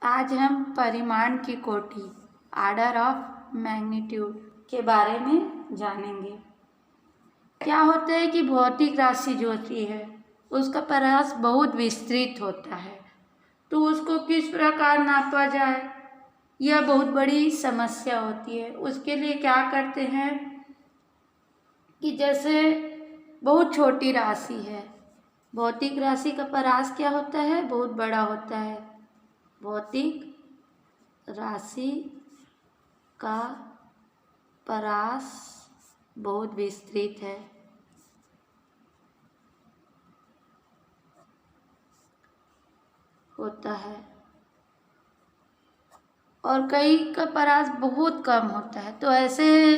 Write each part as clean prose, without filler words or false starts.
आज हम परिमाण की कोटि ऑर्डर ऑफ मैग्नीट्यूड के बारे में जानेंगे। क्या होता है कि भौतिक राशि जो होती है उसका परास बहुत विस्तृत होता है, तो उसको किस प्रकार नापा जाए यह बहुत बड़ी समस्या होती है। उसके लिए क्या करते हैं कि जैसे बहुत छोटी राशि है, भौतिक राशि का परास क्या होता है, बहुत बड़ा होता है। भौतिक राशि का परास बहुत विस्तृत है। होता है और कई का परास बहुत कम होता है। तो ऐसे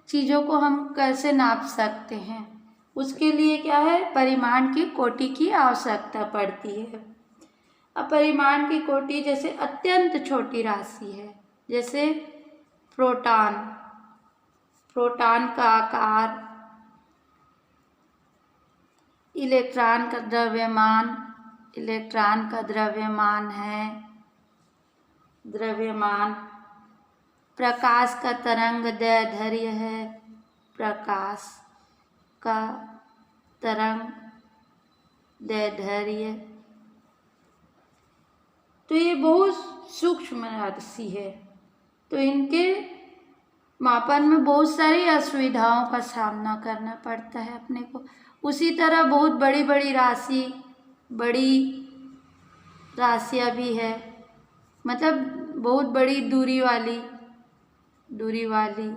चीज़ों को हम कैसे नाप सकते हैं, उसके लिए क्या है, परिमाण की कोटि की आवश्यकता पड़ती है। अब परिमाण की कोटि जैसे अत्यंत छोटी राशि है, जैसे प्रोटॉन। प्रोटॉन का आकार, इलेक्ट्रॉन का द्रव्यमान, इलेक्ट्रॉन का द्रव्यमान है, द्रव्यमान। प्रकाश का तरंग दैर्ध्य है, प्रकाश का तरंग दैर्ध्य। तो ये बहुत सूक्ष्म राशि है, तो इनके मापन में बहुत सारी असुविधाओं का सामना करना पड़ता है अपने को। उसी तरह बहुत बड़ी बड़ी राशियाँ भी है, मतलब बहुत बड़ी दूरी वाली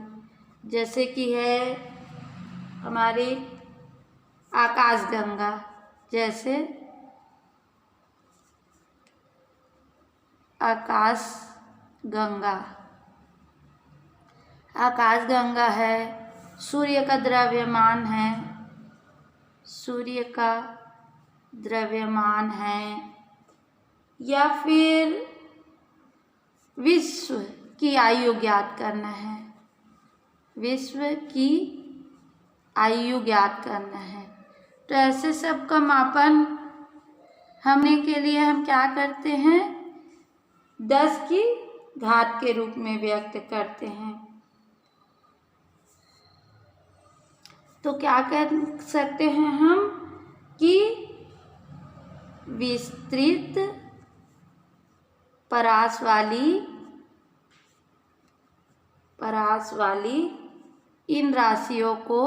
जैसे कि है हमारी आकाशगंगा। जैसे आकाशगंगा है, सूर्य का द्रव्यमान है, सूर्य का द्रव्यमान है। या फिर विश्व की आयु ज्ञात करना है, विश्व की आयु ज्ञात करना है। तो ऐसे सब का मापन हमने के लिए हम क्या करते हैं, 10 की घात के रूप में व्यक्त करते हैं। तो क्या कर सकते हैं हम कि विस्तृत परास वाली इन राशियों को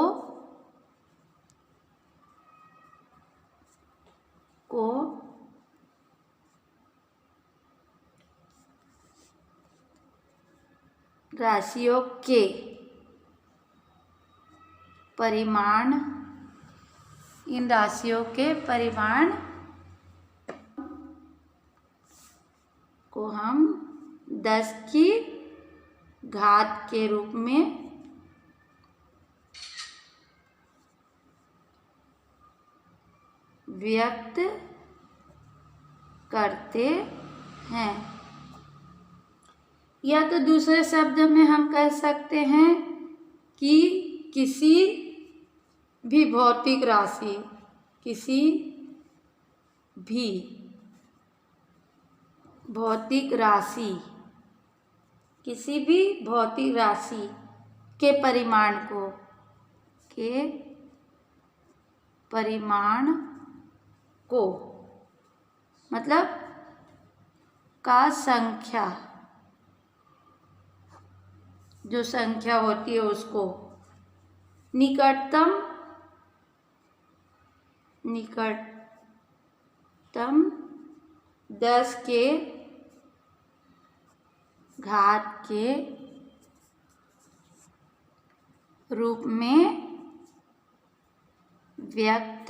राशियों के परिमाण, इन राशियों के परिमाण को हम 10 की घात के रूप में व्यक्त करते हैं। या तो दूसरे शब्द में हम कह सकते हैं कि किसी भी भौतिक राशि, किसी भी भौतिक राशि के परिमाण को मतलब का संख्या, जो संख्या होती है उसको निकटतम 10 के घात के रूप में व्यक्त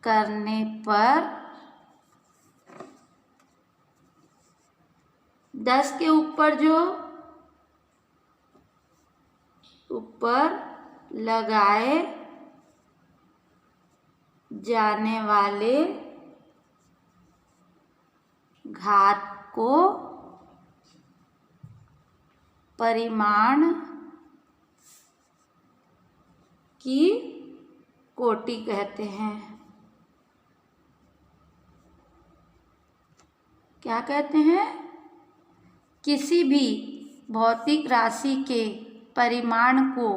करने पर 10 के ऊपर जो ऊपर लगाए जाने वाले घात को परिमाण की कोटि कहते हैं। क्या कहते हैं? किसी भी भौतिक राशि के परिमाण को,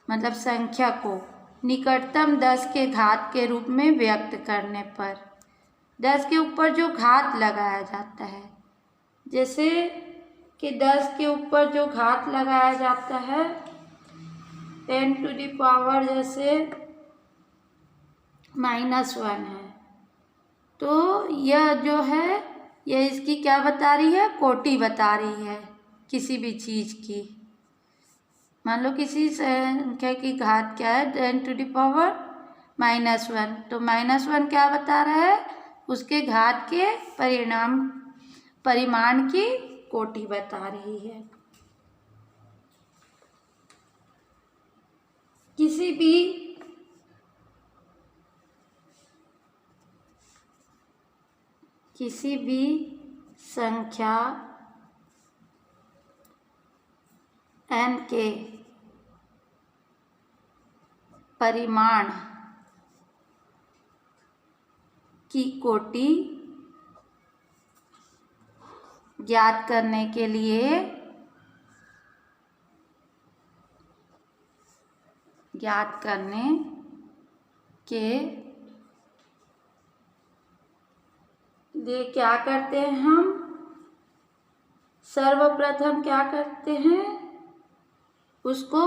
मतलब संख्या को, निकटतम 10 के घात के रूप में व्यक्त करने पर 10 के ऊपर जो घात लगाया जाता है, जैसे कि 10 के ऊपर जो घात लगाया जाता है 10⁻, जैसे -1 है, तो यह जो है, यह इसकी क्या बता रही है? कोटि बता रही है किसी भी चीज़ की। मान लो किसी संख्या की घात क्या है? 10⁻⁻1, तो -1 क्या बता रहा है? उसके घात के परिमाण की कोटि बता रही है। किसी भी संख्या n के परिमाण की कोटि ज्ञात करने के लिए क्या करते हैं हम? सर्वप्रथम क्या करते हैं? उसको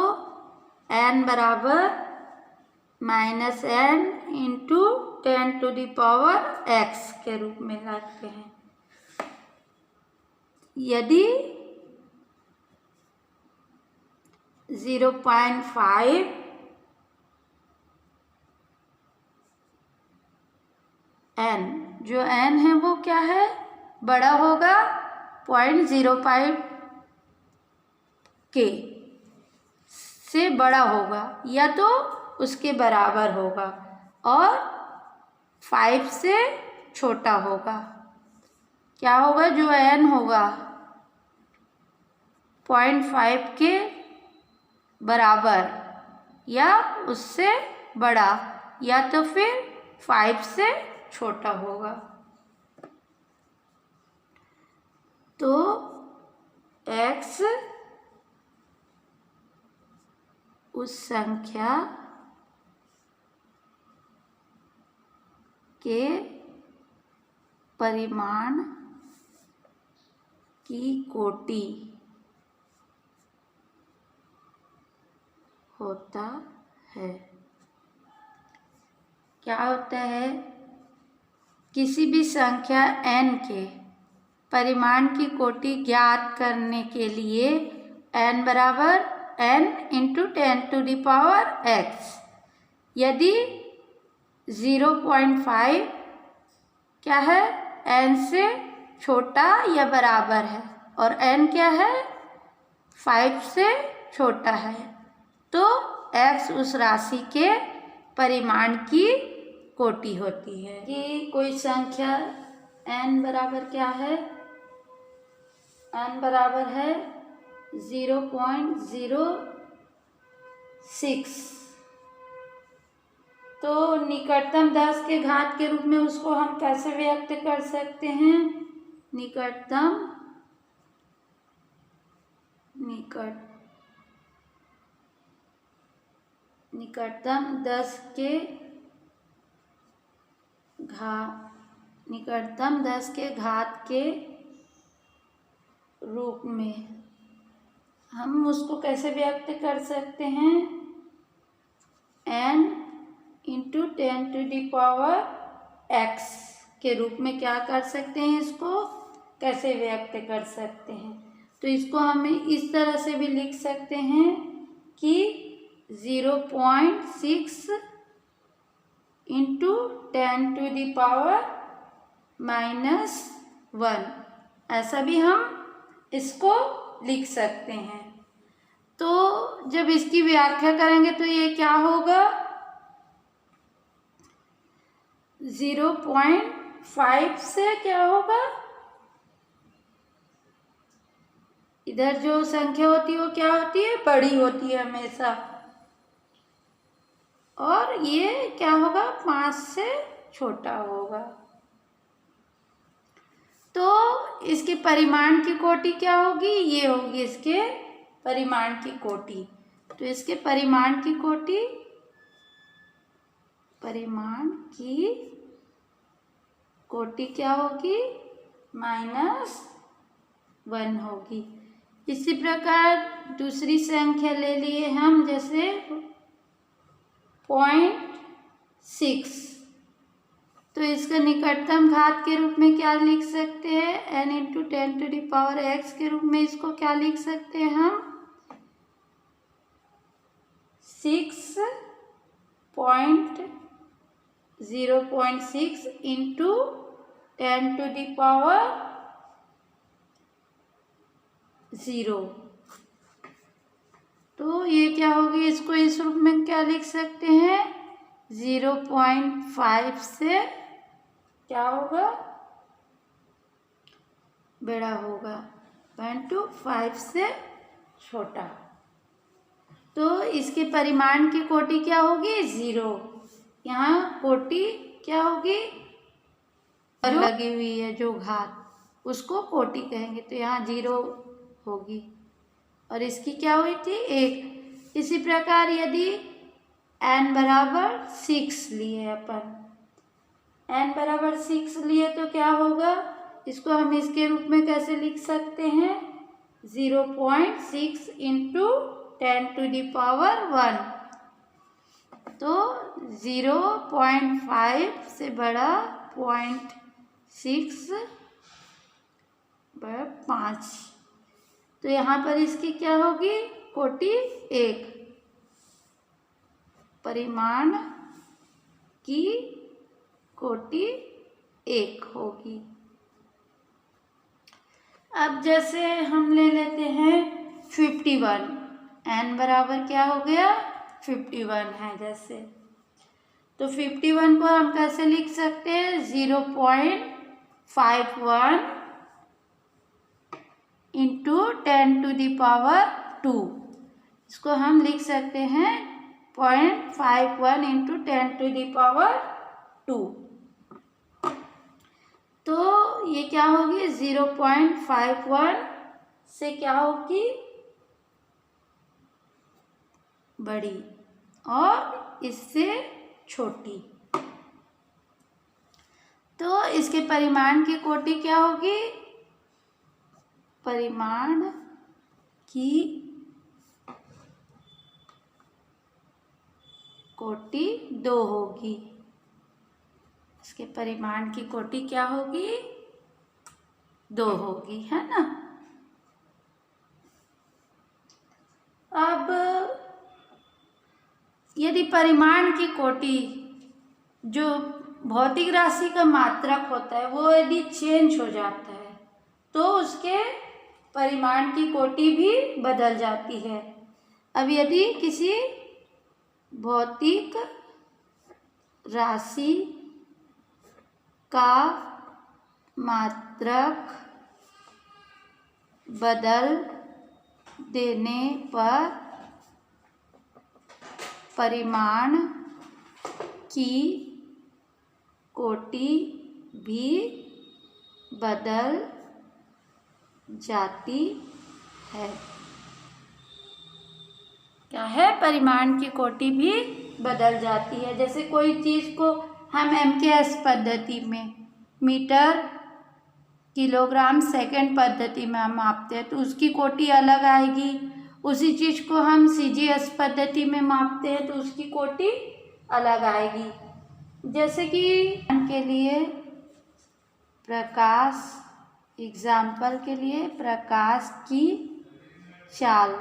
n बराबर -n इंटू 10⁻x के रूप में लिखते हैं। यदि 0.5 n, जो n है वो क्या है? बड़ा होगा 0.05 के से बड़ा होगा या तो उसके बराबर होगा और 5 से छोटा होगा। क्या होगा? जो n होगा 0.5 के बराबर या उससे बड़ा या तो फिर 5 से छोटा होगा। तो x उस संख्या के परिमाण की कोटि होता है। क्या होता है? किसी भी संख्या n के परिमाण की कोटि ज्ञात करने के लिए n बराबर n इंटू 10⁻x, यदि 0.5 क्या है? n से छोटा या बराबर है और n क्या है? 5 से छोटा है, तो x उस राशि के परिमाण की कोटि होती है। कि कोई संख्या n बराबर क्या है? n बराबर है 0.06, तो निकटतम 10 के घात के रूप में उसको हम कैसे व्यक्त कर सकते हैं? निकटतम 10 के घात के रूप में हम उसको कैसे व्यक्त कर सकते हैं? n इंटू 10⁻x के रूप में क्या कर सकते हैं? इसको कैसे व्यक्त कर सकते हैं? तो इसको हमें इस तरह से भी लिख सकते हैं कि 0.6 इंटू 10⁻⁻1, ऐसा भी हम इसको लिख सकते हैं। तो जब इसकी व्याख्या करेंगे तो ये क्या होगा? 0.5 से क्या होगा? इधर जो संख्या होती है वो क्या होती है? बड़ी होती है हमेशा, और ये क्या होगा? 5 से छोटा होगा। इसके परिमाण की कोटि क्या होगी, ये होगी इसके परिमाण की कोटि। तो इसके परिमाण की कोटि, परिमाण की कोटि क्या होगी, -1 होगी। इसी प्रकार दूसरी संख्या ले लिए हम, जैसे 0.6, तो इसका निकटतम घात के रूप में क्या लिख सकते हैं, n × 10⁻x के रूप में इसको क्या लिख सकते हैं हम, 0.6 × 10⁻0। तो ये क्या होगी, इसको इस रूप में क्या लिख सकते हैं, 0.5 से क्या होगा, बड़ा होगा, 1/5 से छोटा। तो इसके परिमाण की कोटि क्या होगी, 0। यहाँ कोटि क्या होगी, लगी हुई है जो घात, उसको कोटि कहेंगे, तो यहाँ 0 होगी। और इसकी क्या हुई थी, 1। इसी प्रकार यदि n = 6 लिए अपन, n = 6 लिए तो क्या होगा, इसको हम इसके रूप में कैसे लिख सकते हैं, 0.6 × 10⁻1। तो 0.5 से बड़ा 0.6/5। तो यहाँ पर इसकी क्या होगी, कोटि 1, परिमाण की कोटि 1 होगी। अब जैसे हम ले लेते हैं 51, n बराबर क्या हो गया, 51 है जैसे, तो 51 को हम कैसे लिख सकते हैं, 0.51 × 10⁻2। इसको हम लिख सकते हैं 0.51 × 10⁻2। तो ये क्या होगी, 0.51 से क्या होगी, बड़ी, और इससे छोटी। तो इसके परिमाण की कोटि क्या होगी, परिमाण की कोटि 2 होगी। इसके परिमाण की कोटि क्या होगी, 2 होगी, है ना। अब यदि परिमाण की कोटि, जो भौतिक राशि का मात्रक होता है, वो यदि चेंज हो जाता है तो उसके परिमाण की कोटि भी बदल जाती है। अब यदि किसी भौतिक राशि का मात्रक बदल देने पर परिमाण की कोटि भी बदल जाती है। क्या है, परिमाण की कोटि भी बदल जाती है। जैसे कोई चीज़ को हम MKS पद्धति में, मीटर किलोग्राम सेकंड पद्धति में हम मापते हैं, तो उसकी कोटि अलग आएगी। उसी चीज़ को हम CGS पद्धति में मापते हैं तो उसकी कोटि अलग आएगी। जैसे कि के लिए प्रकाश, एग्जाम्पल के लिए प्रकाश की चाल,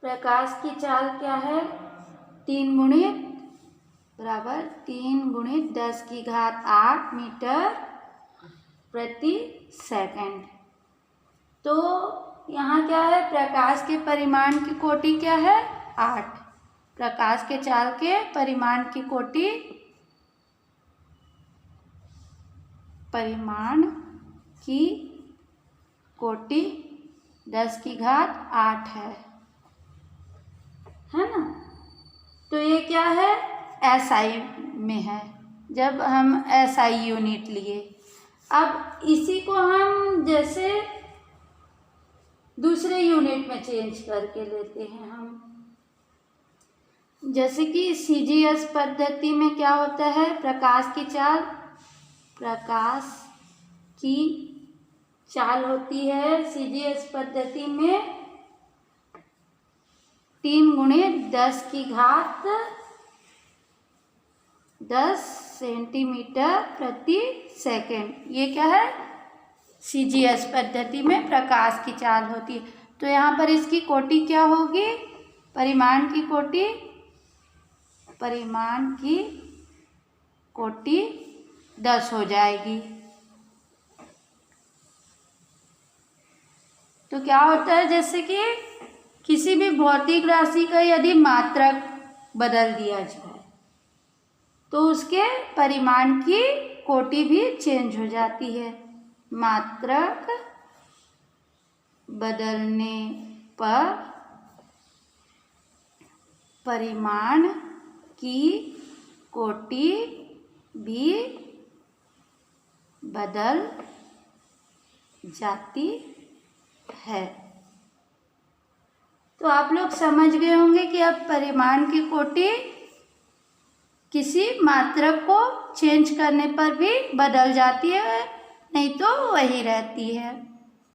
प्रकाश की चाल क्या है, 3 × 10⁸ मीटर प्रति सेकंड। तो यहाँ क्या है, प्रकाश के परिमाण की कोटि क्या है, 8। प्रकाश के चाल के परिमाण की कोटि, परिमाण की कोटि 10⁸ है ना। तो ये क्या है, SI में है, जब हम SI यूनिट लिए। अब इसी को हम जैसे दूसरे यूनिट में चेंज करके लेते हैं हम। जैसे कि CGS पद्धति में क्या होता है, प्रकाश की चाल होती है CGS पद्धति में 3×10⁻10 सेंटीमीटर प्रति सेकंड। ये क्या है, CGS पद्धति में प्रकाश की चाल होती है। तो यहाँ पर इसकी कोटि क्या होगी, परिमाण की कोटि 10 हो जाएगी। तो क्या होता है, जैसे कि किसी भी भौतिक राशि का यदि मात्रक बदल दिया जाए तो उसके परिमाण की कोटि भी चेंज हो जाती है। मात्रक बदलने पर परिमाण की कोटि भी बदल जाती है। तो आप लोग समझ गए होंगे कि अब परिमाण की कोटि किसी मात्रक को चेंज करने पर भी बदल जाती है, नहीं तो वही रहती है।